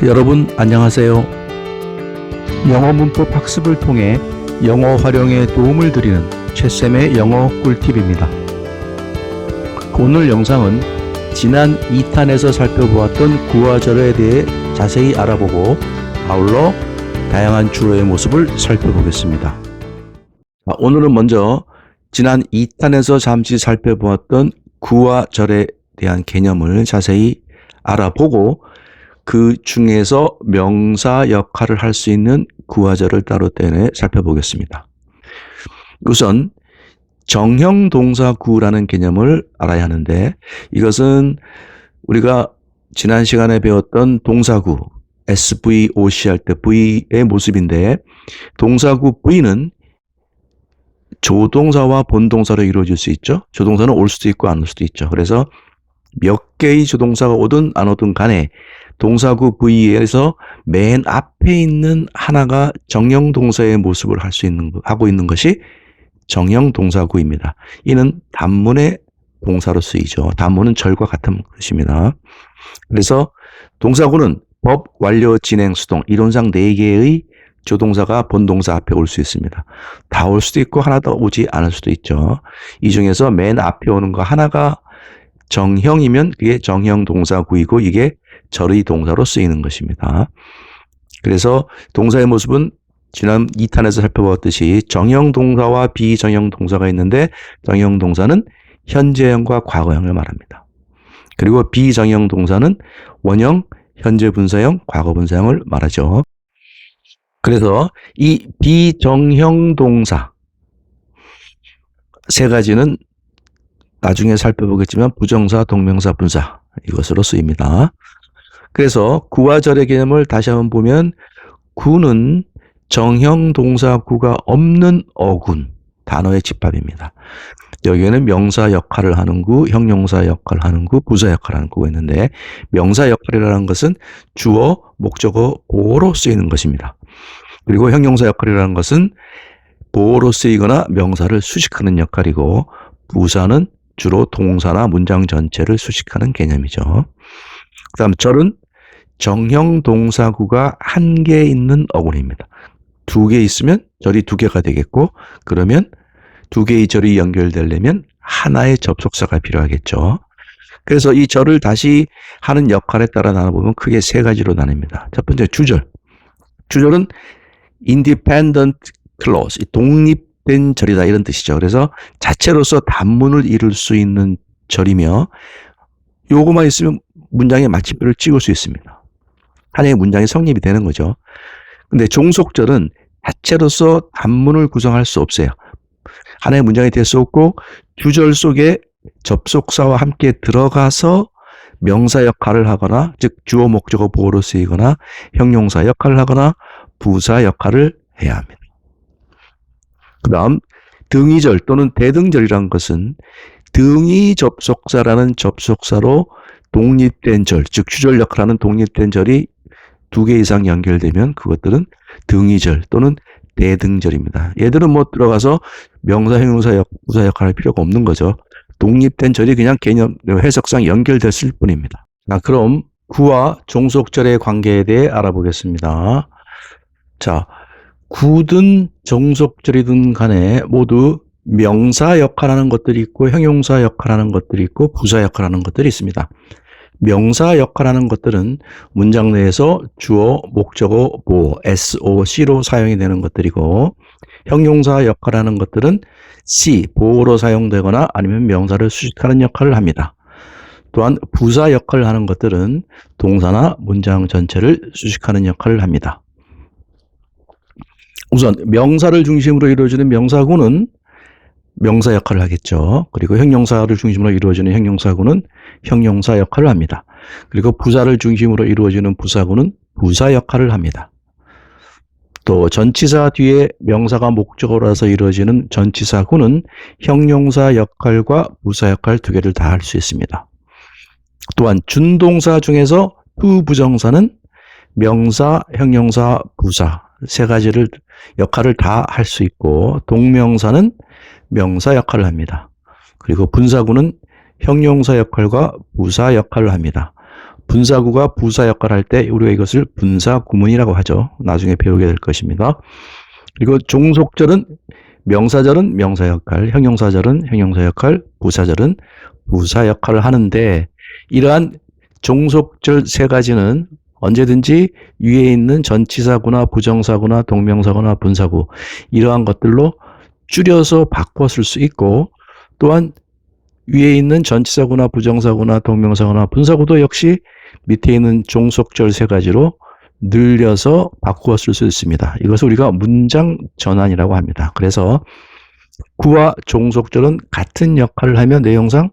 여러분 안녕하세요. 영어 문법 학습을 통해 영어 활용에 도움을 드리는 최쌤의 영어 꿀팁입니다. 오늘 영상은 지난 2탄에서 살펴보았던 구와절에 대해 자세히 알아보고 아울러 다양한 주어의 모습을 살펴보겠습니다. 오늘은 먼저 지난 2탄에서 잠시 살펴보았던 구와절에 대한 개념을 자세히 알아보고 그 중에서 명사 역할을 할 수 있는 구와절을 따로 떼내 살펴보겠습니다. 우선 정형동사구라는 개념을 알아야 하는데, 이것은 우리가 지난 시간에 배웠던 동사구 SVOC 할 때 V의 모습인데, 동사구 V는 조동사와 본동사로 이루어질 수 있죠. 조동사는 올 수도 있고 안 올 수도 있죠. 그래서 몇 개의 조동사가 오든 안 오든 간에 동사구 V에서 맨 앞에 있는 하나가 정형동사의 모습을 하고 있는 것이 정형동사구입니다. 이는 단문의 동사로 쓰이죠. 단문은 절과 같은 것입니다. 그래서 동사구는 법, 완료, 진행, 수동 이론상 4개의 조동사가 본동사 앞에 올 수 있습니다. 다 올 수도 있고 하나 더 오지 않을 수도 있죠. 이 중에서 맨 앞에 오는 거 하나가 정형이면 그게 정형동사구이고 이게 절의 동사로 쓰이는 것입니다. 그래서 동사의 모습은 지난 2탄에서 살펴보았듯이 정형동사와 비정형동사가 있는데, 정형동사는 현재형과 과거형을 말합니다. 그리고 비정형동사는 원형, 현재분사형, 과거분사형을 말하죠. 그래서 이 비정형동사 세 가지는 나중에 살펴보겠지만 부정사, 동명사, 분사 이것으로 쓰입니다. 그래서 구와절의 개념을 다시 한번 보면 구는 정형동사구가 없는 어군, 단어의 집합입니다. 여기에는 명사 역할을 하는 구, 형용사 역할을 하는 구, 부사 역할을 하는 구가 있는데, 명사 역할이라는 것은 주어, 목적어, 보어로 쓰이는 것입니다. 그리고 형용사 역할이라는 것은 보어로 쓰이거나 명사를 수식하는 역할이고, 부사는 주로 동사나 문장 전체를 수식하는 개념이죠. 그 다음 절은 정형동사구가 1개 있는 어군입니다. 2개 있으면 절이 2개가 되겠고, 그러면 2개의 절이 연결되려면 하나의 접속사가 필요하겠죠. 그래서 이 절을 다시 하는 역할에 따라 나눠보면 크게 3가지로 나뉩니다. 첫 번째 주절. 주절은 independent clause, 독립된 절이다 이런 뜻이죠. 그래서 자체로서 단문을 이룰 수 있는 절이며, 요거만 있으면 문장의 마침표를 찍을 수 있습니다. 하나의 문장이 성립이 되는 거죠. 근데 종속절은 자체로서 단문을 구성할 수 없어요. 하나의 문장이 될 수 없고, 주절 속에 접속사와 함께 들어가서 명사 역할을 하거나, 즉 주어, 목적어, 보어로 쓰이거나, 형용사 역할을 하거나, 부사 역할을 해야 합니다. 그 다음 등위절 또는 대등절이라는 것은 등위 접속사라는 접속사로 독립된 절, 즉 주절 역할하는 독립된 절이 2개 이상 연결되면 그것들은 등위절 또는 대등절입니다. 얘들은 뭐 들어가서 명사, 형용사, 부사 역할을 할 필요가 없는 거죠. 독립된 절이 그냥 개념, 해석상 연결됐을 뿐입니다. 그럼 구와 종속절의 관계에 대해 알아보겠습니다. 자, 구든 종속절이든 간에 모두 명사 역할하는 것들이 있고, 형용사 역할하는 것들이 있고, 부사 역할하는 것들이 있습니다. 명사 역할하는 것들은 문장 내에서 주어, 목적어, 보어, SOC로 사용이 되는 것들이고, 형용사 역할하는 것들은 C, 보어로 사용되거나 아니면 명사를 수식하는 역할을 합니다. 또한 부사 역할을 하는 것들은 동사나 문장 전체를 수식하는 역할을 합니다. 우선 명사를 중심으로 이루어지는 명사구는 명사 역할을 하겠죠. 그리고 형용사를 중심으로 이루어지는 형용사구는 형용사 역할을 합니다. 그리고 부사를 중심으로 이루어지는 부사구는 부사 역할을 합니다. 또 전치사 뒤에 명사가 목적어라서 이루어지는 전치사구는 형용사 역할과 부사 역할 2개를 다 할 수 있습니다. 또한 준동사 중에서 투부정사는 명사, 형용사, 부사 3가지를 역할을 다 할 수 있고, 동명사는 명사 역할을 합니다. 그리고 분사구는 형용사 역할과 부사 역할을 합니다. 분사구가 부사 역할을 할 때 우리가 이것을 분사구문이라고 하죠. 나중에 배우게 될 것입니다. 그리고 종속절은 명사절은 명사 역할, 형용사절은 형용사 역할, 부사절은 부사 역할을 하는데 이러한 종속절 세 가지는 언제든지 위에 있는 전치사구나 부정사구나 동명사구나 분사구 이러한 것들로 줄여서 바꿔 쓸 수 있고 또한 위에 있는 전치사구나 부정사구나 동명사구나 분사구도 역시 밑에 있는 종속절 세 가지로 늘려서 바꾸어 쓸 수 있습니다. 이것을 우리가 문장 전환이라고 합니다. 그래서 구와 종속절은 같은 역할을 하며 내용상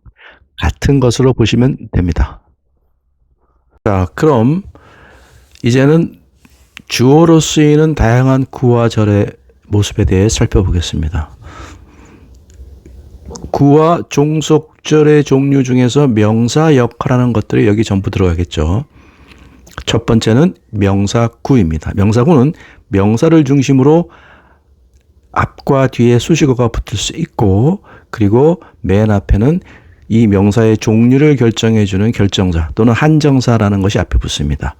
같은 것으로 보시면 됩니다. 자, 그럼 이제는 주어로 쓰이는 다양한 구와 절의 모습에 대해 살펴보겠습니다. 구와 종속절의 종류 중에서 명사 역할하는 것들이 여기 전부 들어가겠죠. 첫 번째는 명사구입니다. 명사구는 명사를 중심으로 앞과 뒤에 수식어가 붙을 수 있고 그리고 맨 앞에는 이 명사의 종류를 결정해주는 결정사 또는 한정사라는 것이 앞에 붙습니다.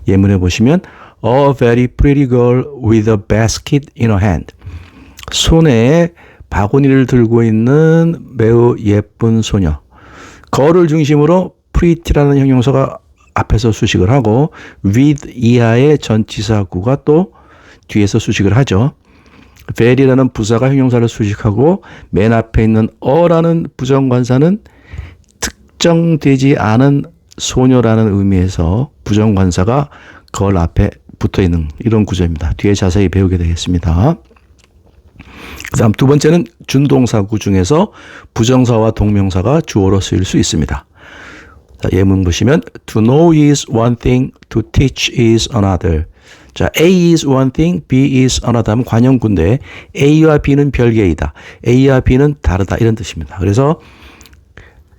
예문에 보시면 A very pretty girl with a basket in her hand. 손에 바구니를 들고 있는 매우 예쁜 소녀. girl을 중심으로 pretty라는 형용사가 앞에서 수식을 하고 with 이하의 전치사구가 또 뒤에서 수식을 하죠. very라는 부사가 형용사를 수식하고 맨 앞에 있는 a라는 부정관사는 특정되지 않은 소녀라는 의미에서 부정관사가 girl 앞에 붙어있는 이런 구조입니다. 뒤에 자세히 배우게 되겠습니다. 그 다음 두 번째는 준동사구 중에서 부정사와 동명사가 주어로 쓰일 수 있습니다. 자, 예문 보시면 To know is one thing, to teach is another. 자, A is one thing, B is another 하면 관형구인데 A와 B는 별개이다. A와 B는 다르다 이런 뜻입니다. 그래서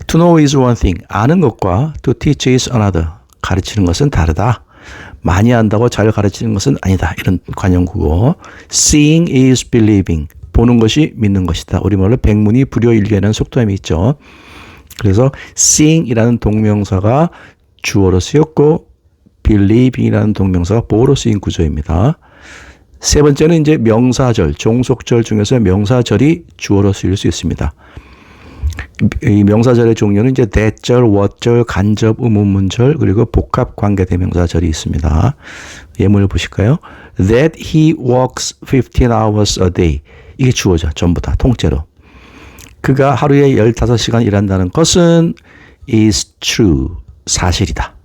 To know is one thing, 아는 것과 to teach is another, 가르치는 것은 다르다. 많이 안다고 잘 가르치는 것은 아니다. 이런 관형구고 Seeing is believing, 보는 것이 믿는 것이다. 우리말로 백문이 불여일견이라는 속담이 있죠. 그래서 seeing이라는 동명사가 주어로 쓰였고 believing이라는 동명사가 보어로 쓰인 구조입니다. 세 번째는 이제 명사절, 종속절 중에서 명사절이 주어로 쓰일 수 있습니다. 이 명사절의 종류는 이제 대절, what절, 간접, 의문문절 그리고 복합 관계대명사절이 있습니다. 예문을 보실까요? That he works 15 hours a day. 이게 주어죠. 전부 다 통째로. 그가 하루에 15시간 일한다는 것은 is true. 사실이다.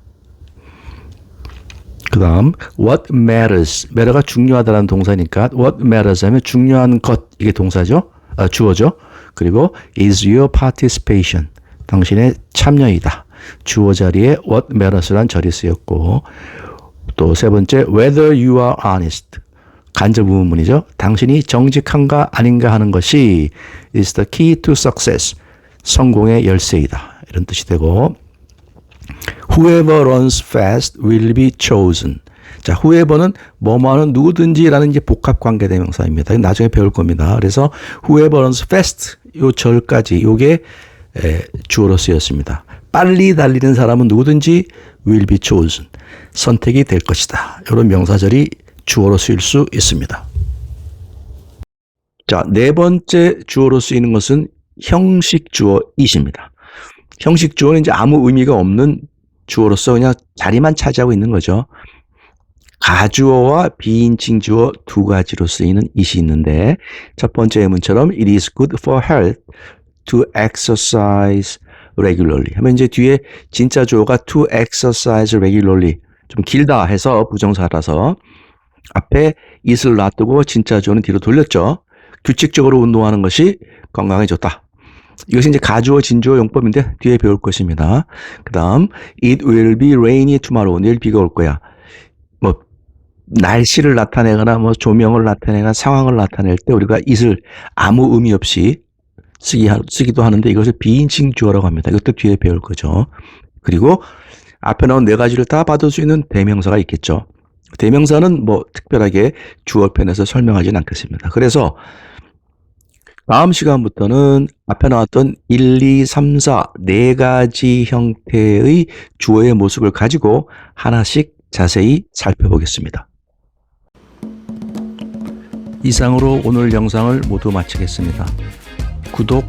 그 다음 what matters. matter가 중요하다는 동사니까 what matters 하면 중요한 것. 이게 동사죠. 주어죠. 그리고 is your participation. 당신의 참여이다. 주어 자리에 what matters란 절이 쓰였고 또 세 번째 whether you are honest. 간접 의문문이죠. 당신이 정직한가 아닌가 하는 것이 is the key to success. 성공의 열쇠이다. 이런 뜻이 되고 whoever runs fast will be chosen. 자, whoever는 뭐뭐하는 누구든지라는 이제 복합 관계대명사입니다. 나중에 배울 겁니다. 그래서 whoever runs fast 요 절까지 요게 주어로 쓰였습니다. 빨리 달리는 사람은 누구든지 will be chosen. 선택이 될 것이다. 이런 명사절이 주어로 쓰일 수 있습니다. 자, 네 번째 주어로 쓰이는 것은 형식 주어 it입니다. 형식 주어는 이제 아무 의미가 없는 주어로서 그냥 자리만 차지하고 있는 거죠. 가주어와 비인칭 주어 두 가지로 쓰이는 it이 있는데 첫 번째 예문처럼 It is good for health to exercise regularly 하면 이제 뒤에 진짜 주어가 to exercise regularly 좀 길다 해서 부정사라서 앞에 it을 놔두고 진짜 주어는 뒤로 돌렸죠. 규칙적으로 운동하는 것이 건강에 좋다. 이것이 이제 가주어 진주어 용법인데 뒤에 배울 것입니다. 그 다음 It will be rainy tomorrow. 내일 비가 올 거야. 뭐 날씨를 나타내거나 뭐 조명을 나타내거나 상황을 나타낼 때 우리가 it을 아무 의미 없이 쓰기도 하는데 이것을 비인칭 주어라고 합니다. 이것도 뒤에 배울 거죠. 그리고 앞에 나온 네 가지를 다 받을 수 있는 대명사가 있겠죠. 대명사는 뭐 특별하게 주어 편에서 설명하지는 않겠습니다. 그래서 다음 시간부터는 앞에 나왔던 1, 2, 3, 4 네 가지 형태의 주어의 모습을 가지고 하나씩 자세히 살펴보겠습니다. 이상으로 오늘 영상을 모두 마치겠습니다. 구독,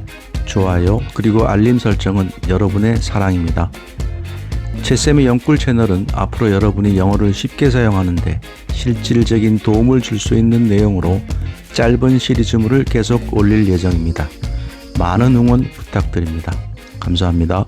좋아요, 그리고 알림 설정은 여러분의 사랑입니다. 채쌤의 영꿀 채널은 앞으로 여러분이 영어를 쉽게 사용하는데 실질적인 도움을 줄 수 있는 내용으로 짧은 시리즈물을 계속 올릴 예정입니다. 많은 응원 부탁드립니다. 감사합니다.